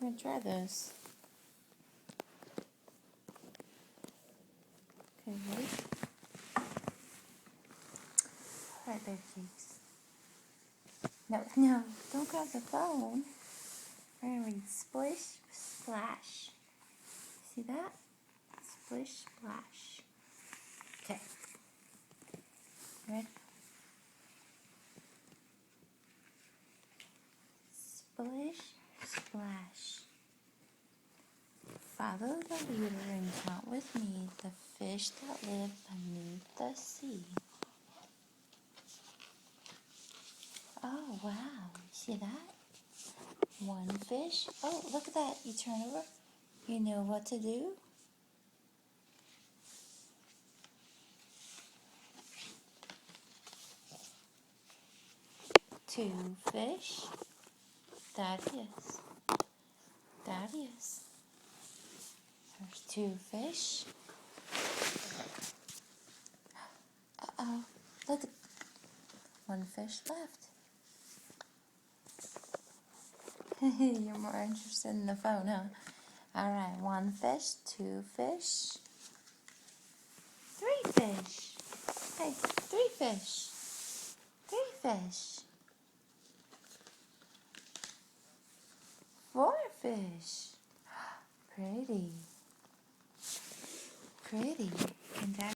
I'm gonna try this. Okay, ready? Alright, baby cheeks. No, don't grab the phone. We're gonna read Splish Splash. See that? Splish Splash. Okay. Ready? Splish Splash. Follow the leader and count with me the fish that live beneath the sea. Oh, wow. See that? One fish. Oh, look at that. You turn over. You know what to do? Two fish. That is. That is. There's two fish. Uh-oh. Look at one fish left. You're more interested in the phone, huh? All right, one fish, two fish, three fish. Hey, three fish. Three fish. Four fish. Pretty. Pretty. And